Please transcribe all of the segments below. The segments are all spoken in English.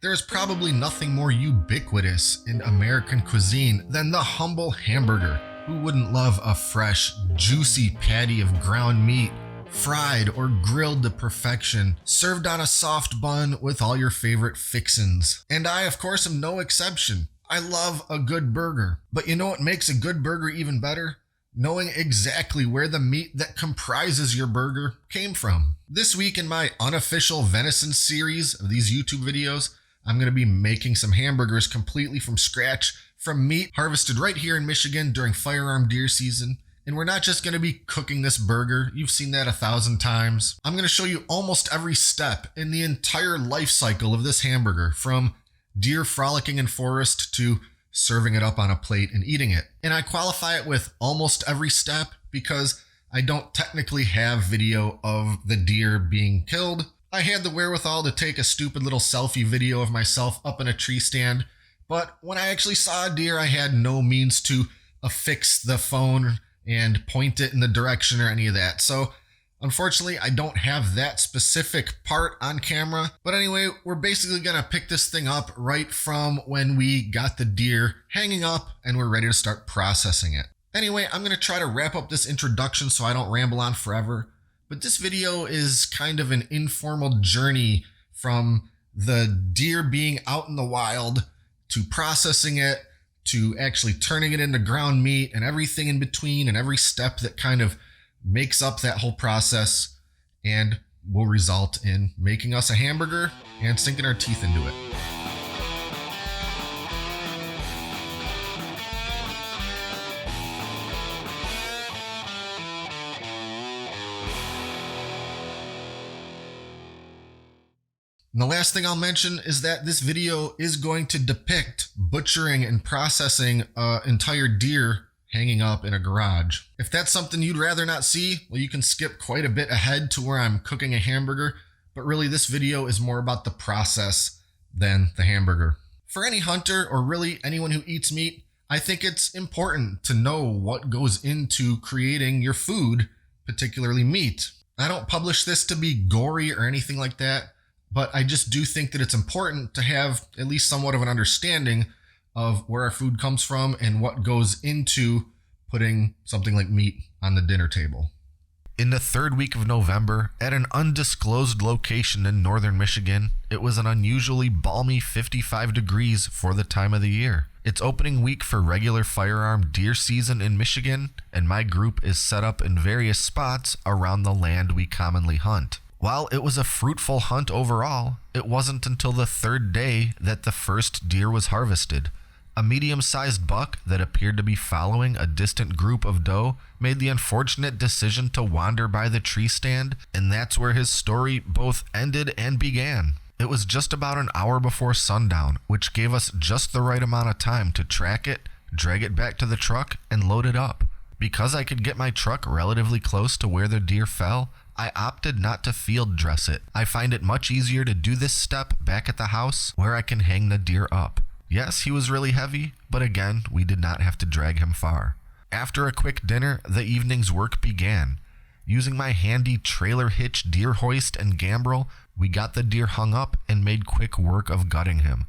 There is probably nothing more ubiquitous in American cuisine than the humble hamburger. Who wouldn't love a fresh, juicy patty of ground meat, fried or grilled to perfection, served on a soft bun with all your favorite fixins? And I, of course, am no exception. I love a good burger. But you know what makes a good burger even better? Knowing exactly where the meat that comprises your burger came from. This week in my unofficial Venison series of these YouTube videos, I'm going to be making some hamburgers completely from scratch from meat harvested right here in Michigan during firearm deer season. And we're not just going to be cooking this burger. You've seen that 1,000 times. I'm going to show you almost every step in the entire life cycle of this hamburger, from deer frolicking in forest to serving it up on a plate and eating it. And I qualify it with almost every step because I don't technically have video of the deer being killed. I had the wherewithal to take a stupid little selfie video of myself up in a tree stand, but when I actually saw a deer, I had no means to affix the phone and point it in the direction or any of that. So unfortunately, I don't have that specific part on camera. But anyway, we're basically gonna pick this thing up right from when we got the deer hanging up and we're ready to start processing it. Anyway, I'm gonna try to wrap up this introduction so I don't ramble on forever. But this video is kind of an informal journey from the deer being out in the wild to processing it, to actually turning it into ground meat and everything in between and every step that kind of makes up that whole process and will result in making us a hamburger and sinking our teeth into it. And the last thing I'll mention is that this video is going to depict butchering and processing an entire deer hanging up in a garage. If that's something you'd rather not see, well, you can skip quite a bit ahead to where I'm cooking a hamburger, but really this video is more about the process than the hamburger. For any hunter, or really anyone who eats meat, I think it's important to know what goes into creating your food, particularly meat. I don't publish this to be gory or anything like that, but I just do think that it's important to have at least somewhat of an understanding of where our food comes from and what goes into putting something like meat on the dinner table. In the third week of November, at an undisclosed location in northern Michigan, it was an unusually balmy 55 degrees for the time of the year. It's opening week for regular firearm deer season in Michigan, and my group is set up in various spots around the land we commonly hunt. While it was a fruitful hunt overall, it wasn't until the third day that the first deer was harvested. A medium-sized buck that appeared to be following a distant group of doe made the unfortunate decision to wander by the tree stand, and that's where his story both ended and began. It was just about an hour before sundown, which gave us just the right amount of time to track it, drag it back to the truck, and load it up. Because I could get my truck relatively close to where the deer fell, I opted not to field dress it. I find it much easier to do this step back at the house where I can hang the deer up. Yes, he was really heavy, but again, we did not have to drag him far. After a quick dinner, the evening's work began. Using my handy trailer hitch deer hoist and gambrel, we got the deer hung up and made quick work of gutting him.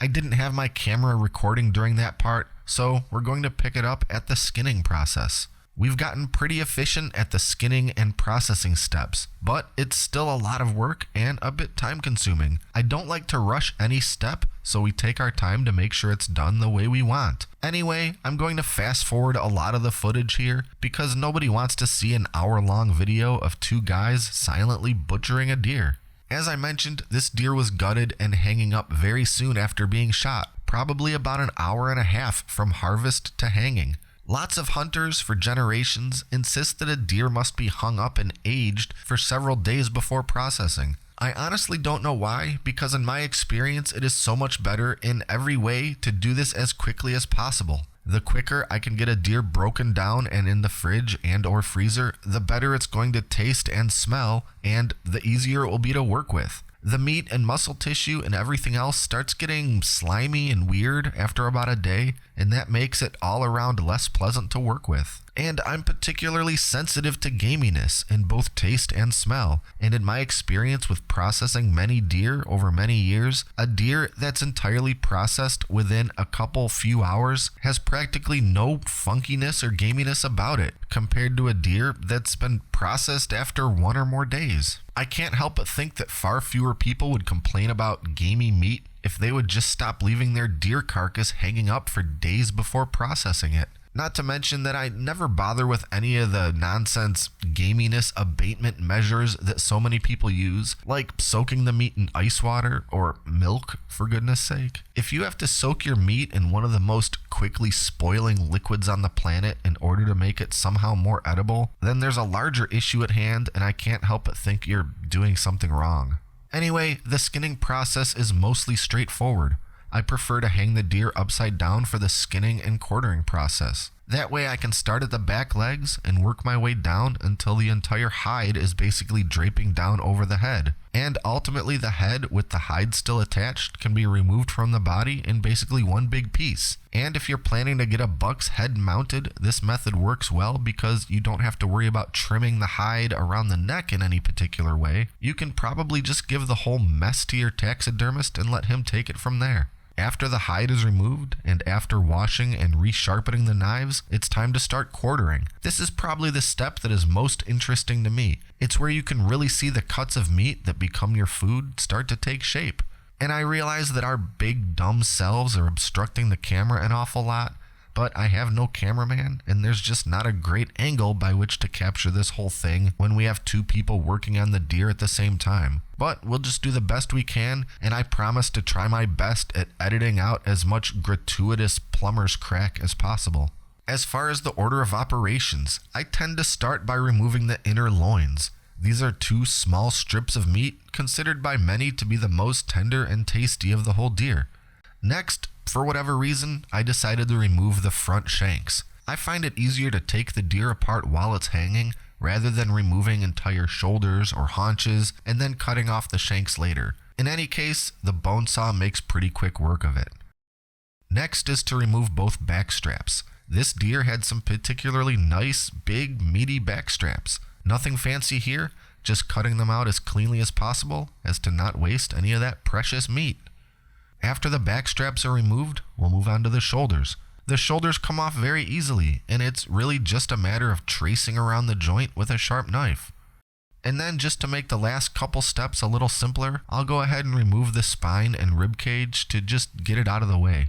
I didn't have my camera recording during that part, so we're going to pick it up at the skinning process. We've gotten pretty efficient at the skinning and processing steps, but it's still a lot of work and a bit time consuming. I don't like to rush any step, so we take our time to make sure it's done the way we want. Anyway, I'm going to fast forward a lot of the footage here because nobody wants to see an hour-long video of two guys silently butchering a deer. As I mentioned, this deer was gutted and hanging up very soon after being shot, probably about an hour and a half from harvest to hanging. Lots of hunters for generations insist that a deer must be hung up and aged for several days before processing. I honestly don't know why, because in my experience it is so much better in every way to do this as quickly as possible. The quicker I can get a deer broken down and in the fridge and or freezer, the better it's going to taste and smell, and the easier it will be to work with. The meat and muscle tissue and everything else starts getting slimy and weird after about a day, and that makes it all around less pleasant to work with. And I'm particularly sensitive to gaminess in both taste and smell. And in my experience with processing many deer over many years, a deer that's entirely processed within a few hours has practically no funkiness or gaminess about it, compared to a deer that's been processed after 1 or more days. I can't help but think that far fewer people would complain about gamey meat if they would just stop leaving their deer carcass hanging up for days before processing it. Not to mention that I never bother with any of the nonsense gaminess abatement measures that so many people use, like soaking the meat in ice water or milk, for goodness sake. If you have to soak your meat in one of the most quickly spoiling liquids on the planet in order to make it somehow more edible, then there's a larger issue at hand, and I can't help but think you're doing something wrong. Anyway, the skinning process is mostly straightforward. I prefer to hang the deer upside down for the skinning and quartering process. That way I can start at the back legs and work my way down until the entire hide is basically draping down over the head. And ultimately the head with the hide still attached can be removed from the body in basically one big piece. And if you're planning to get a buck's head mounted, this method works well because you don't have to worry about trimming the hide around the neck in any particular way. You can probably just give the whole mess to your taxidermist and let him take it from there. After the hide is removed, and after washing and resharpening the knives, it's time to start quartering. This is probably the step that is most interesting to me. It's where you can really see the cuts of meat that become your food start to take shape. And I realize that our big dumb selves are obstructing the camera an awful lot, but I have no cameraman, and there's just not a great angle by which to capture this whole thing when we have 2 people working on the deer at the same time. But we'll just do the best we can, and I promise to try my best at editing out as much gratuitous plumber's crack as possible. As far as the order of operations, I tend to start by removing the inner loins. These are 2 small strips of meat considered by many to be the most tender and tasty of the whole deer. Next, for whatever reason, I decided to remove the front shanks. I find it easier to take the deer apart while it's hanging rather than removing entire shoulders or haunches and then cutting off the shanks later. In any case, the bone saw makes pretty quick work of it. Next is to remove both back straps. This deer had some particularly nice, big, meaty back straps. Nothing fancy here, just cutting them out as cleanly as possible as to not waste any of that precious meat. After the back straps are removed, we'll move on to the shoulders. The shoulders come off very easily, and it's really just a matter of tracing around the joint with a sharp knife. And then just to make the last couple steps a little simpler, I'll go ahead and remove the spine and rib cage to just get it out of the way.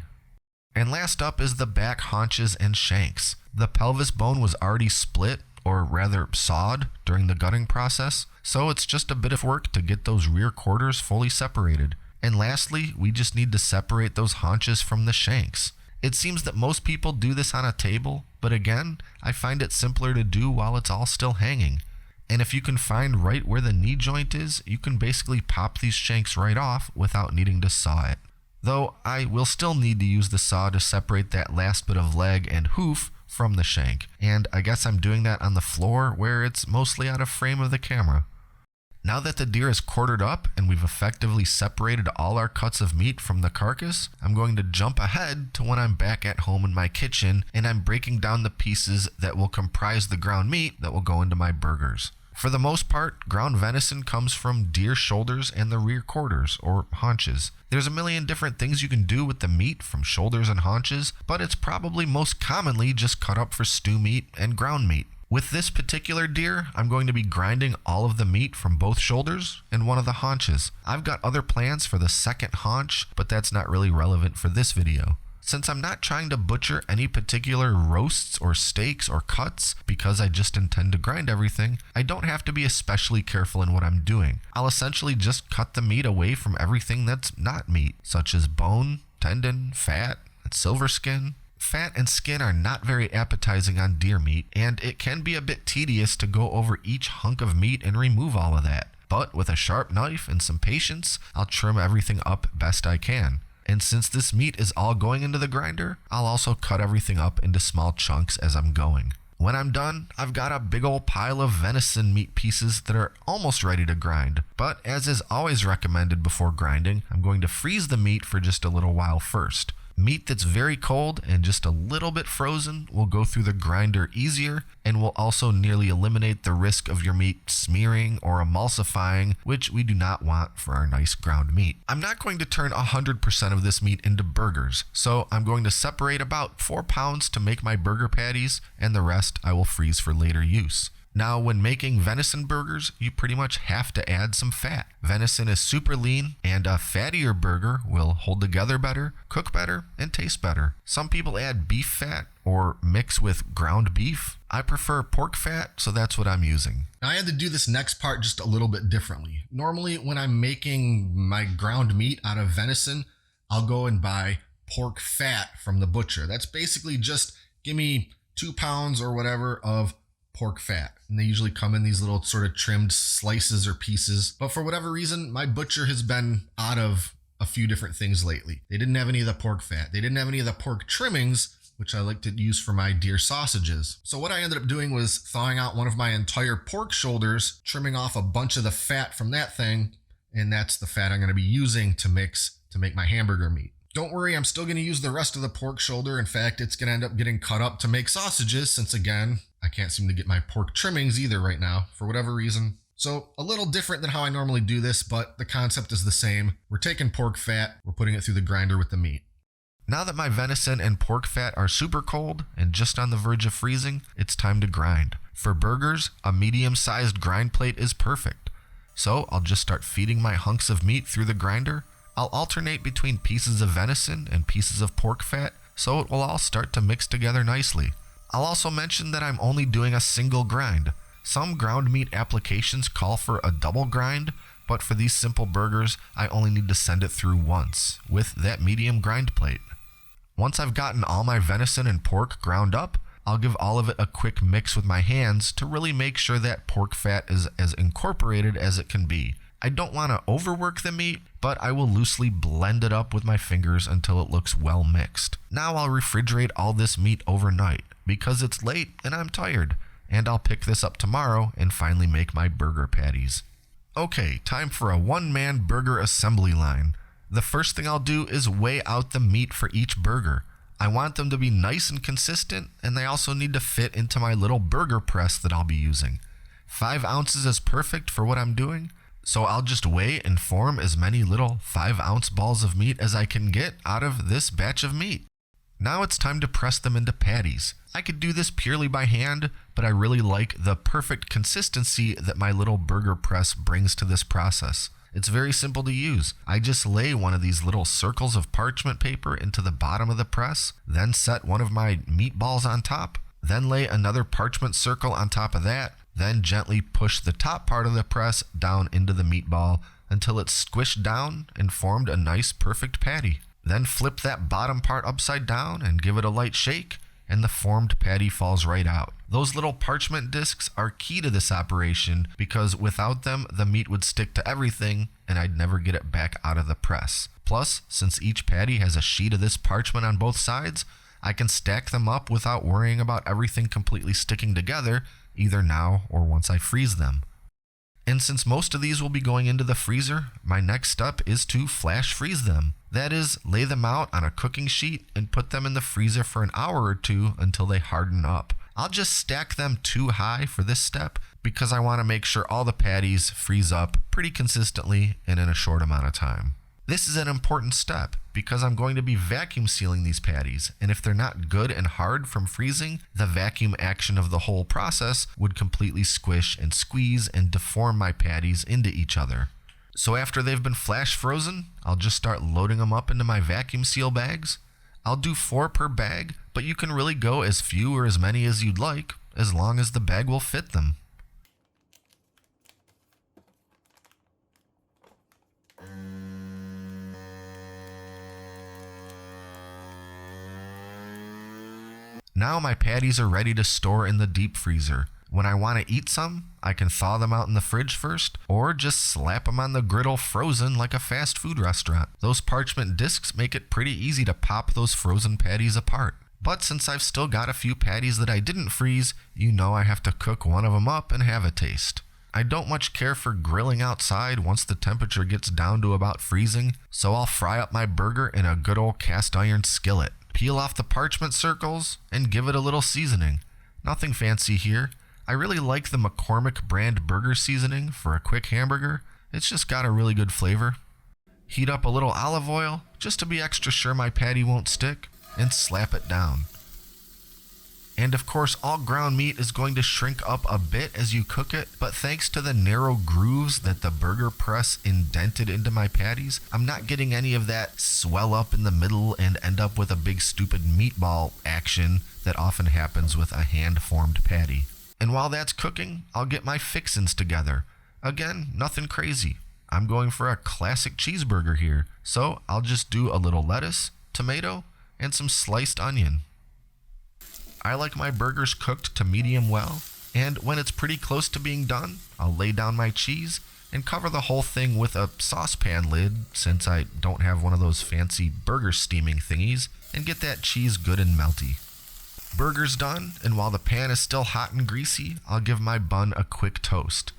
And last up is the back haunches and shanks. The pelvis bone was already split, or rather sawed, during the gutting process, so it's just a bit of work to get those rear quarters fully separated. And lastly, we just need to separate those haunches from the shanks. It seems that most people do this on a table, but again, I find it simpler to do while it's all still hanging. And if you can find right where the knee joint is, you can basically pop these shanks right off without needing to saw it. Though I will still need to use the saw to separate that last bit of leg and hoof from the shank, and I guess I'm doing that on the floor where it's mostly out of frame of the camera. Now that the deer is quartered up and we've effectively separated all our cuts of meat from the carcass, I'm going to jump ahead to when I'm back at home in my kitchen and I'm breaking down the pieces that will comprise the ground meat that will go into my burgers. For the most part, ground venison comes from deer shoulders and the rear quarters, or haunches. There's a million different things you can do with the meat from shoulders and haunches, but it's probably most commonly just cut up for stew meat and ground meat. With this particular deer, I'm going to be grinding all of the meat from both shoulders and one of the haunches. I've got other plans for the second haunch, but that's not really relevant for this video. Since I'm not trying to butcher any particular roasts or steaks or cuts because I just intend to grind everything, I don't have to be especially careful in what I'm doing. I'll essentially just cut the meat away from everything that's not meat, such as bone, tendon, fat, and silver skin. Fat and skin are not very appetizing on deer meat, and it can be a bit tedious to go over each hunk of meat and remove all of that. But with a sharp knife and some patience, I'll trim everything up best I can. And since this meat is all going into the grinder, I'll also cut everything up into small chunks as I'm going. When I'm done, I've got a big old pile of venison meat pieces that are almost ready to grind. But as is always recommended before grinding, I'm going to freeze the meat for just a little while first. Meat that's very cold and just a little bit frozen will go through the grinder easier and will also nearly eliminate the risk of your meat smearing or emulsifying, which we do not want for our nice ground meat. I'm not going to turn 100% of this meat into burgers, so I'm going to separate about 4 pounds to make my burger patties, and the rest I will freeze for later use. Now, when making venison burgers, you pretty much have to add some fat. Venison is super lean, and a fattier burger will hold together better, cook better, and taste better. Some people add beef fat or mix with ground beef. I prefer pork fat, so that's what I'm using. Now, I had to do this next part just a little bit differently. Normally, when I'm making my ground meat out of venison, I'll go and buy pork fat from the butcher. That's basically just give me 2 pounds or whatever of pork fat, and they usually come in these little sort of trimmed slices or pieces. But for whatever reason, my butcher has been out of a few different things lately. They didn't have any of the pork fat. They didn't have any of the pork trimmings, which I like to use for my deer sausages. So what I ended up doing was thawing out one of my entire pork shoulders, trimming off a bunch of the fat from that thing, and that's the fat I'm going to be using to mix to make my hamburger meat. Don't worry, I'm still going to use the rest of the pork shoulder. In fact, it's going to end up getting cut up to make sausages, since again, I can't seem to get my pork trimmings either right now for whatever reason. So a little different than how I normally do this, but the concept is the same. We're taking pork fat, we're putting it through the grinder with the meat. Now that my venison and pork fat are super cold and just on the verge of freezing, it's time to grind. For burgers, a medium-sized grind plate is perfect. So I'll just start feeding my hunks of meat through the grinder. I'll alternate between pieces of venison and pieces of pork fat, so it will all start to mix together nicely. I'll also mention that I'm only doing a single grind. Some ground meat applications call for a double grind, but for these simple burgers, I only need to send it through once, with that medium grind plate. Once I've gotten all my venison and pork ground up, I'll give all of it a quick mix with my hands to really make sure that pork fat is as incorporated as it can be. I don't want to overwork the meat, but I will loosely blend it up with my fingers until it looks well mixed. Now I'll refrigerate all this meat overnight because it's late and I'm tired, and I'll pick this up tomorrow and finally make my burger patties. Okay, time for a one-man burger assembly line. The first thing I'll do is weigh out the meat for each burger. I want them to be nice and consistent, and they also need to fit into my little burger press that I'll be using. 5 ounces is perfect for what I'm doing. So I'll just weigh and form as many little 5-ounce balls of meat as I can get out of this batch of meat. Now it's time to press them into patties. I could do this purely by hand, but I really like the perfect consistency that my little burger press brings to this process. It's very simple to use. I just lay one of these little circles of parchment paper into the bottom of the press, then set one of my meatballs on top, then lay another parchment circle on top of that, then gently push the top part of the press down into the meatball until it's squished down and formed a nice perfect patty. Then flip that bottom part upside down and give it a light shake, and the formed patty falls right out. Those little parchment discs are key to this operation because without them, the meat would stick to everything and I'd never get it back out of the press. Plus, since each patty has a sheet of this parchment on both sides, I can stack them up without worrying about everything completely sticking together, either now or once I freeze them. And since most of these will be going into the freezer, my next step is to flash freeze them. That is, lay them out on a cooking sheet and put them in the freezer for an hour or two until they harden up. I'll just stack them too high for this step because I want to make sure all the patties freeze up pretty consistently and in a short amount of time. This is an important step because I'm going to be vacuum sealing these patties, and if they're not good and hard from freezing, the vacuum action of the whole process would completely squish and squeeze and deform my patties into each other. So after they've been flash frozen, I'll just start loading them up into my vacuum seal bags. I'll do 4 per bag, but you can really go as few or as many as you'd like, as long as the bag will fit them. Now my patties are ready to store in the deep freezer. When I want to eat some, I can thaw them out in the fridge first, or just slap them on the griddle frozen like a fast food restaurant. Those parchment discs make it pretty easy to pop those frozen patties apart. But since I've still got a few patties that I didn't freeze, you know I have to cook one of them up and have a taste. I don't much care for grilling outside once the temperature gets down to about freezing, so I'll fry up my burger in a good old cast iron skillet. Peel off the parchment circles and give it a little seasoning. Nothing fancy here. I really like the McCormick brand burger seasoning for a quick hamburger. It's just got a really good flavor. Heat up a little olive oil just to be extra sure my patty won't stick, and slap it down. And of course, all ground meat is going to shrink up a bit as you cook it, but thanks to the narrow grooves that the burger press indented into my patties, I'm not getting any of that swell up in the middle and end up with a big stupid meatball action that often happens with a hand-formed patty. And while that's cooking, I'll get my fixins together. Again, nothing crazy. I'm going for a classic cheeseburger here, so I'll just do a little lettuce, tomato, and some sliced onion. I like my burgers cooked to medium well, and when it's pretty close to being done, I'll lay down my cheese and cover the whole thing with a saucepan lid, since I don't have one of those fancy burger steaming thingies, and get that cheese good and melty. Burger's done, and while the pan is still hot and greasy, I'll give my bun a quick toast.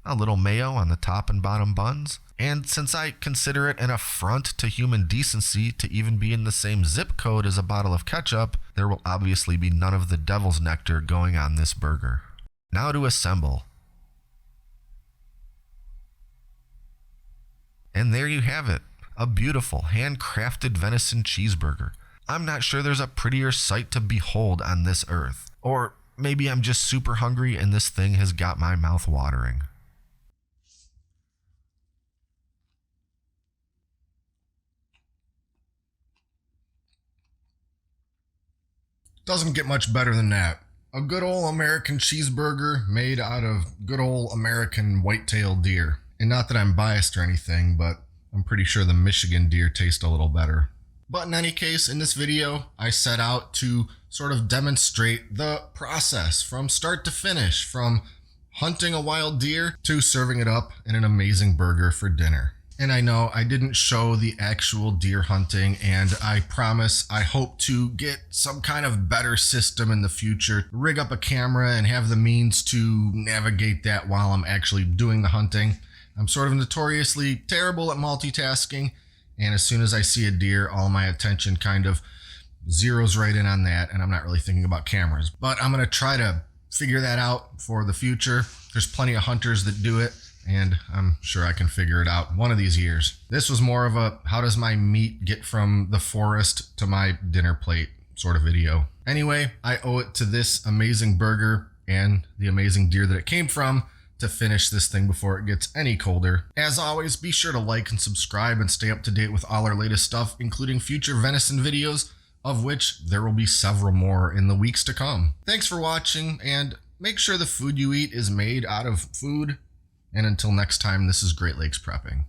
A little mayo on the top and bottom buns, and since I consider it an affront to human decency to even be in the same zip code as a bottle of ketchup, there will obviously be none of the devil's nectar going on this burger. Now to assemble. And there you have it, a beautiful handcrafted venison cheeseburger. I'm not sure there's a prettier sight to behold on this earth. Or maybe I'm just super hungry and this thing has got my mouth watering. Doesn't get much better than that. A good old American cheeseburger made out of good old American white-tailed deer. And not that I'm biased or anything, but I'm pretty sure the Michigan deer taste a little better. But in any case, in this video, I set out to sort of demonstrate the process from start to finish, from hunting a wild deer to serving it up in an amazing burger for dinner. And I know I didn't show the actual deer hunting, and I promise I hope to get some kind of better system in the future, rig up a camera and have the means to navigate that while I'm actually doing the hunting. I'm sort of notoriously terrible at multitasking, and as soon as I see a deer, all my attention kind of zeroes right in on that, and I'm not really thinking about cameras. But I'm going to try to figure that out for the future. There's plenty of hunters that do it, and I'm sure I can figure it out one of these years. This was more of a how does my meat get from the forest to my dinner plate sort of video. Anyway, I owe it to this amazing burger and the amazing deer that it came from to finish this thing before it gets any colder. As always, be sure to like and subscribe and stay up to date with all our latest stuff, including future venison videos, of which there will be several more in the weeks to come. Thanks for watching, and make sure the food you eat is made out of food. And until next time, this is Great Lakes Prepping.